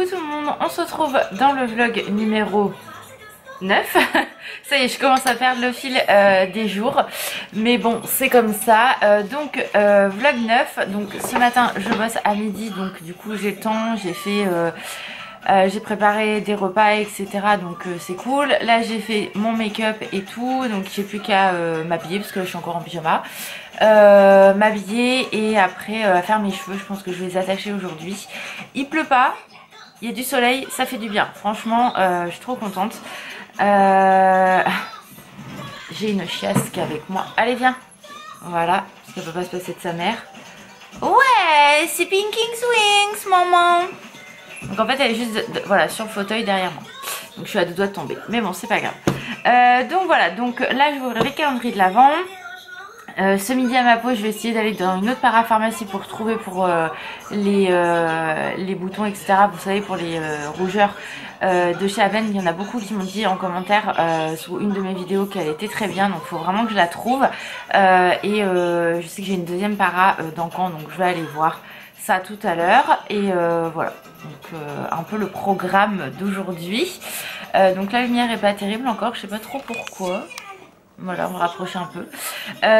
Coucou tout le monde, on se retrouve dans le vlog numéro 9. Ça y est, je commence à perdre le fil des jours, mais bon, c'est comme ça. Vlog 9, donc ce matin je bosse à midi, donc du coup j'ai le temps, j'ai fait... j'ai préparé des repas etc, donc c'est cool. Là j'ai fait mon make-up et tout, donc j'ai plus qu'à m'habiller parce que là, je suis encore en pyjama, m'habiller et après faire mes cheveux. Je pense que je vais les attacher aujourd'hui. Il pleut pas, il y a du soleil, ça fait du bien, franchement. Je suis trop contente. J'ai une chiasse qui est avec moi, allez viens, voilà, parce qu'elle peut pas se passer de sa mère. Ouais, c'est Pinking Swings maman. Donc en fait elle est juste voilà, sur le fauteuil derrière moi. Donc je suis à deux doigts de tomber. Mais bon, c'est pas grave. Donc voilà, donc là je vais ouvrir les calendriers de l'Avent. Ce midi à ma pause, je vais essayer d'aller dans une autre parapharmacie pour trouver pour les boutons etc. Vous savez, pour les rougeurs de chez Aven. Il y en a beaucoup qui m'ont dit en commentaire sous une de mes vidéos qu'elle était très bien. Donc il faut vraiment que je la trouve. Je sais que j'ai une deuxième para dans Caen, donc je vais aller voir ça tout à l'heure. Et voilà, donc un peu le programme d'aujourd'hui. Donc la lumière est pas terrible encore, je sais pas trop pourquoi. Voilà, on va rapprocher un peu.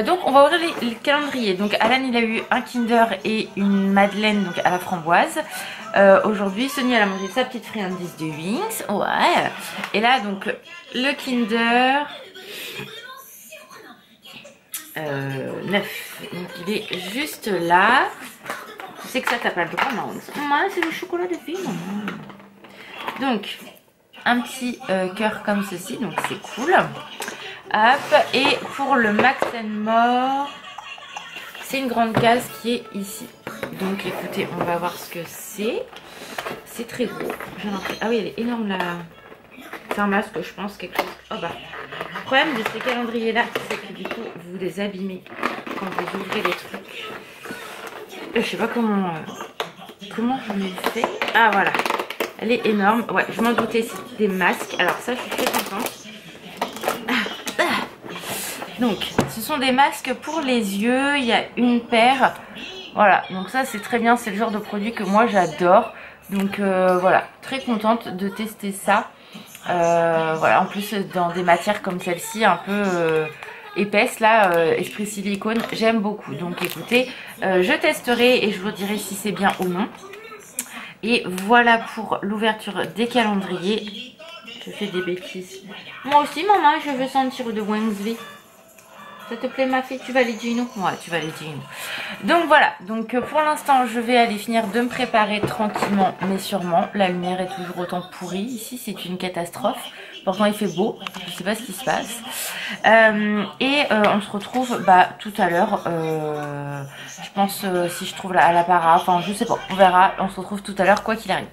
Donc on va ouvrir les calendriers. Donc Alan il a eu un Kinder et une Madeleine donc à la framboise. Aujourd'hui Sony elle a mangé sa petite friandise de Wings. Ouais. Et là donc le Kinder 9. Donc il est juste là. Tu sais que ça t'as pas le droit, non? C'est le chocolat de fille, maman. Donc un petit cœur comme ceci, donc c'est cool. Hop, et pour le Max More, c'est une grande case qui est ici. Donc écoutez, on va voir ce que c'est. C'est très gros. Ah oui, elle est énorme là. C'est un masque, je pense, quelque chose. Oh bah. Le problème de ces calendriers là, c'est que du coup, vous les abîmez quand vous ouvrez les trucs. Je sais pas comment je l'ai fait. Ah voilà. Elle est énorme. Ouais, je m'en doutais, c'est des masques. Alors ça, je suis très contente. Donc, ce sont des masques pour les yeux. Il y a une paire. Voilà, donc ça, c'est très bien. C'est le genre de produit que moi, j'adore. Donc, voilà, très contente de tester ça. Voilà, en plus, dans des matières comme celle-ci, un peu épaisse, là, esprit silicone, j'aime beaucoup. Donc, écoutez, je testerai et je vous dirai si c'est bien ou non. Et voilà pour l'ouverture des calendriers. Je fais des bêtises. Moi aussi, maman, je veux sentir de Wingsley. Ça te plaît ma fille? Tu vas aller Gino? Ouais, tu vas aller Gino. Donc voilà, donc pour l'instant je vais aller finir de me préparer tranquillement mais sûrement. La lumière est toujours autant pourrie. Ici c'est une catastrophe. Pourtant il fait beau, je sais pas ce qui se passe. On se retrouve tout à l'heure. Je pense si je trouve à la para, enfin je sais pas, on verra. On se retrouve tout à l'heure quoi qu'il arrive.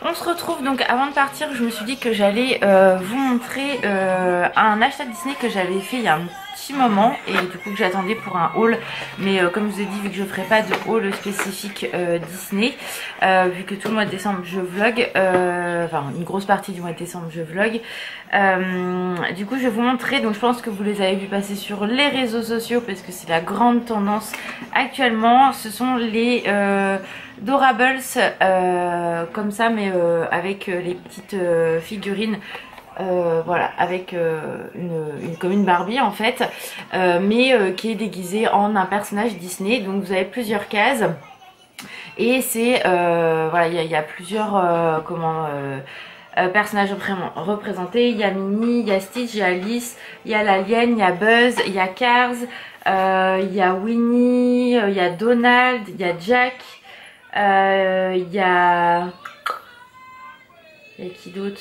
On se retrouve donc. Avant de partir, je me suis dit que j'allais vous montrer un achat Disney que j'avais fait il y a un petit moment et du coup que j'attendais pour un haul, mais comme je vous ai dit, vu que je ferai pas de haul spécifique Disney, vu que tout le mois de décembre je vlog, enfin une grosse partie du mois de décembre je vlog, du coup je vais vous montrer. Donc je pense que vous les avez vu passer sur les réseaux sociaux parce que c'est la grande tendance actuellement. Ce sont les Dorables comme ça, mais avec les petites figurines, voilà, avec comme une Barbie en fait, mais qui est déguisée en un personnage Disney. Donc vous avez plusieurs cases et c'est voilà, il y a plusieurs personnages représentés. Il y a Minnie, il y a Stitch, il y a Alice, il y a l'Alien, il y a Buzz, il y a Cars, il y a Winnie, il y a Donald, il y a Jack. Il y a qui d'autre?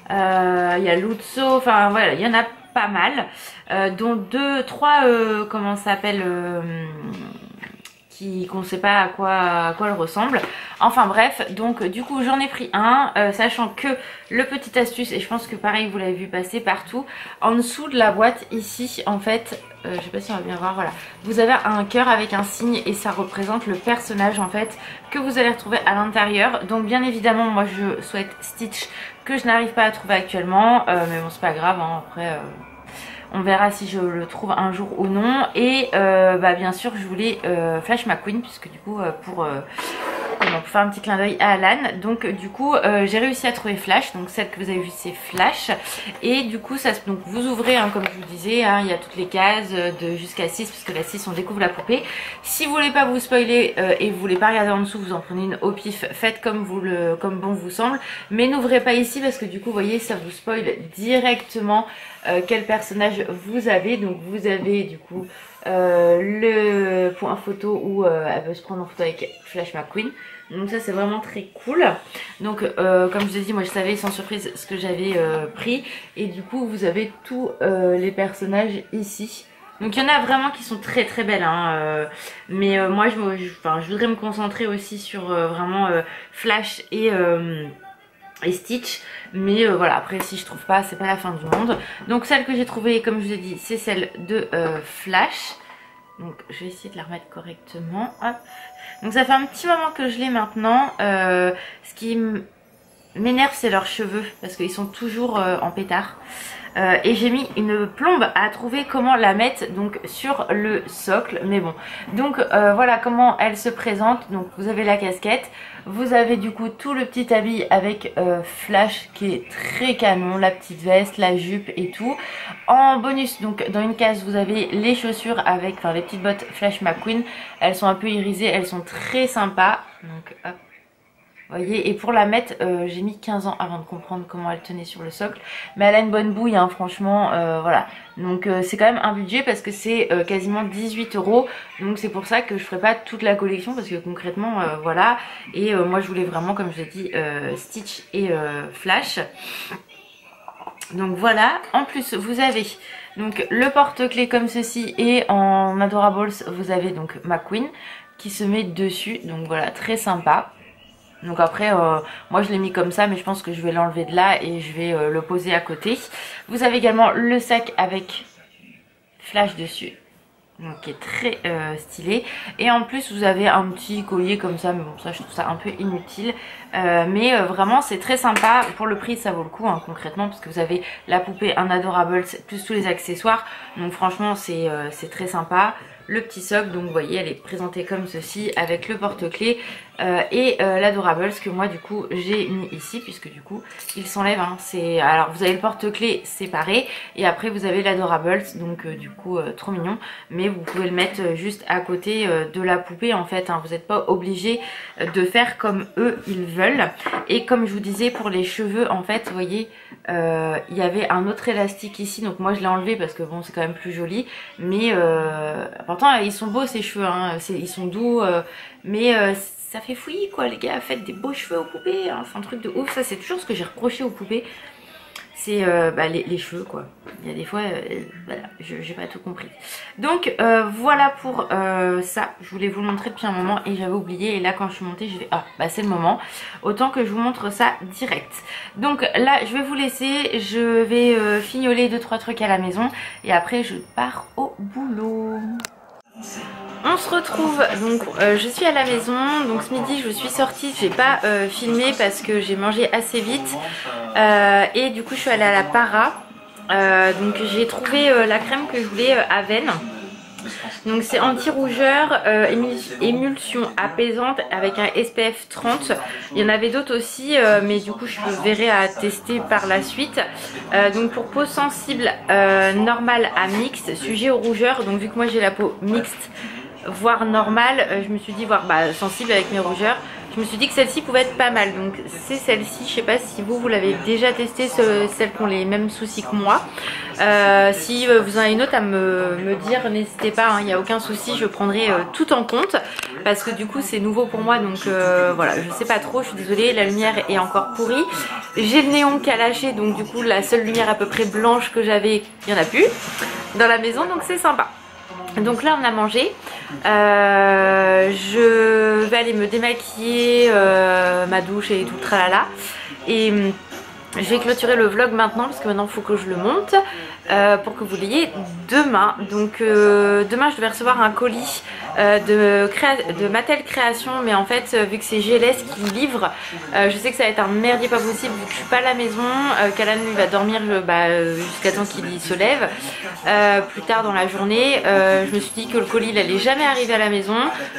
Il y a Lutzo, enfin voilà, il y en a pas mal, dont trois comment ça s'appelle, qu'on ne sait pas à quoi elle ressemble. Enfin bref, donc du coup j'en ai pris un, sachant que le petit astuce, et je pense que pareil vous l'avez vu passer partout, en dessous de la boîte ici en fait, je sais pas si on va bien voir, voilà, vous avez un cœur avec un signe et ça représente le personnage en fait que vous allez retrouver à l'intérieur. Donc bien évidemment moi je souhaite Stitch, que je n'arrive pas à trouver actuellement, mais bon c'est pas grave, hein, après on verra si je le trouve un jour ou non. Et bien sûr je voulais Flash McQueen, puisque du coup pour pour faire un petit clin d'œil à Alan. Donc du coup j'ai réussi à trouver Flash, donc celle que vous avez vue c'est Flash, et du coup ça, donc vous ouvrez hein, comme je vous disais, hein, il y a toutes les cases de jusqu'à 6 parce que la 6 on découvre la poupée. Si vous voulez pas vous spoiler et vous voulez pas regarder en dessous, vous en prenez une au pif, faites comme bon vous semble, mais n'ouvrez pas ici parce que du coup vous voyez ça vous spoil directement quel personnage vous avez. Donc vous avez du coup le point photo où elle veut se prendre en photo avec Flash McQueen. Donc ça c'est vraiment très cool. Donc comme je vous ai dit, moi je savais sans surprise ce que j'avais pris. Et du coup vous avez tous les personnages ici. Donc il y en a vraiment qui sont très très belles hein, mais moi je voudrais me concentrer aussi sur vraiment Flash et Stitch, mais voilà, après si je trouve pas c'est pas la fin du monde. Donc celle que j'ai trouvée comme je vous ai dit c'est celle de Flash. Donc je vais essayer de la remettre correctement. Hop. Donc ça fait un petit moment que je l'ai maintenant. Ce qui m'énerve c'est leurs cheveux parce qu'ils sont toujours en pétard. Et j'ai mis une plombe à trouver comment la mettre donc sur le socle, mais bon. Donc voilà comment elle se présente. Donc vous avez la casquette, vous avez du coup tout le petit habit avec Flash qui est très canon, la petite veste, la jupe et tout. En bonus, donc dans une case vous avez les chaussures avec, enfin les petites bottes Flash McQueen. Elles sont un peu irisées, elles sont très sympas. Donc hop. Voyez, et pour la mettre, j'ai mis 15 ans avant de comprendre comment elle tenait sur le socle. Mais elle a une bonne bouille, hein, franchement, voilà. Donc c'est quand même un budget parce que c'est quasiment 18 €. Donc c'est pour ça que je ferai pas toute la collection parce que concrètement, voilà. Et moi je voulais vraiment, comme je l'ai dit, Stitch et Flash. Donc voilà, en plus vous avez donc le porte-clés comme ceci et en Adorables vous avez donc McQueen qui se met dessus. Donc voilà, très sympa. Donc après moi je l'ai mis comme ça mais je pense que je vais l'enlever de là et je vais le poser à côté. Vous avez également le sac avec Flash dessus, donc qui est très stylé, et en plus vous avez un petit collier comme ça, mais bon ça je trouve ça un peu inutile, mais vraiment c'est très sympa. Pour le prix ça vaut le coup hein, concrètement, parce que vous avez la poupée, un Adorables plus tous les accessoires, donc franchement c'est très sympa. Le petit socle, donc vous voyez elle est présentée comme ceci avec le porte-clés et l'Adorables que moi du coup j'ai mis ici, puisque du coup il s'enlève hein. Alors vous avez le porte-clés séparé et après vous avez l'Adorables, donc du coup trop mignon, mais vous pouvez le mettre juste à côté de la poupée en fait hein. Vous n'êtes pas obligé de faire comme eux ils veulent. Et comme je vous disais pour les cheveux en fait vous voyez il y avait un autre élastique ici, donc moi je l'ai enlevé parce que bon c'est quand même plus joli, mais pourtant ils sont beaux ces cheveux hein. Ils sont doux, mais ça fait fouillis quoi les gars, faites des beaux cheveux aux poupées hein. C'est un truc de ouf, ça c'est toujours ce que j'ai reproché aux poupées, c'est les cheveux quoi. Il y a des fois voilà, j'ai pas tout compris. Donc voilà pour ça, je voulais vous le montrer depuis un moment et j'avais oublié, et là quand je suis montée j'ai fait ah bah c'est le moment, autant que je vous montre ça direct. Donc là je vais vous laisser, je vais fignoler 2-3 trucs à la maison et après je pars au boulot. On se retrouve, donc je suis à la maison, donc ce midi je suis sortie, je n'ai pas filmé parce que j'ai mangé assez vite et du coup je suis allée à la Para, donc j'ai trouvé la crème que je voulais Aven. Donc c'est anti-rougeur, émulsion apaisante avec un SPF 30. Il y en avait d'autres aussi mais du coup je verrai à tester par la suite. Donc pour peau sensible, normale à mixte, sujet aux rougeurs. Donc vu que moi j'ai la peau mixte voire normale, je me suis dit voire sensible avec mes rougeurs, je me suis dit que celle-ci pouvait être pas mal. Donc c'est celle-ci, je sais pas si vous l'avez déjà testé, celles qui ont les mêmes soucis que moi. Si vous en avez une autre à me dire, n'hésitez pas, il n'y a aucun souci, je prendrai tout en compte parce que du coup c'est nouveau pour moi, donc voilà, je sais pas trop, je suis désolée, la lumière est encore pourrie, j'ai le néon qui a lâché, donc du coup la seule lumière à peu près blanche que j'avais, il n'y en a plus dans la maison, donc c'est sympa. Donc là on a mangé, je vais aller me démaquiller, ma douche et tout tralala, et je vais clôturer le vlog maintenant parce que maintenant il faut que je le monte pour que vous l'ayez demain. Donc demain je devais recevoir un colis de Mattel Création, mais en fait vu que c'est GLS qui livre, je sais que ça va être un merdier pas possible vu que je suis pas à la maison, qu'Alan lui va dormir jusqu'à temps qu'il se lève plus tard dans la journée. Je me suis dit que le colis il allait jamais arriver à la maison,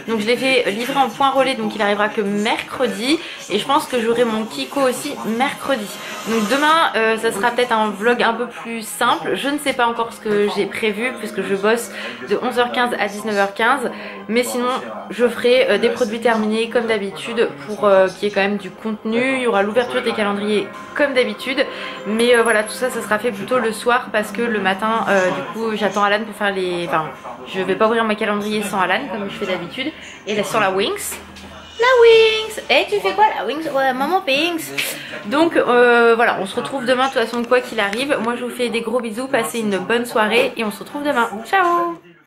donc je l'ai fait livrer en point relais, donc il arrivera que mercredi, et je pense que j'aurai mon Kiko aussi mercredi. Donc demain ça sera peut-être un vlog un peu plus simple, je ne sais pas encore ce que j'ai prévu puisque je bosse de 11h15 à 19h15, mais sinon je ferai des produits terminés comme d'habitude pour qu'il y ait quand même du contenu. Il y aura l'ouverture des calendriers comme d'habitude, mais voilà, tout ça ça sera fait plutôt le soir parce que le matin du coup j'attends Alan pour faire les... Enfin je vais pas ouvrir ma calendrier sans Alan comme je fais d'habitude, et là sur la Winx. La Winx! Eh, tu fais quoi la Winx? Ouais, maman Pinks! Donc voilà, on se retrouve demain de toute façon quoi qu'il arrive. Moi je vous fais des gros bisous, passez une bonne soirée et on se retrouve demain. Ciao!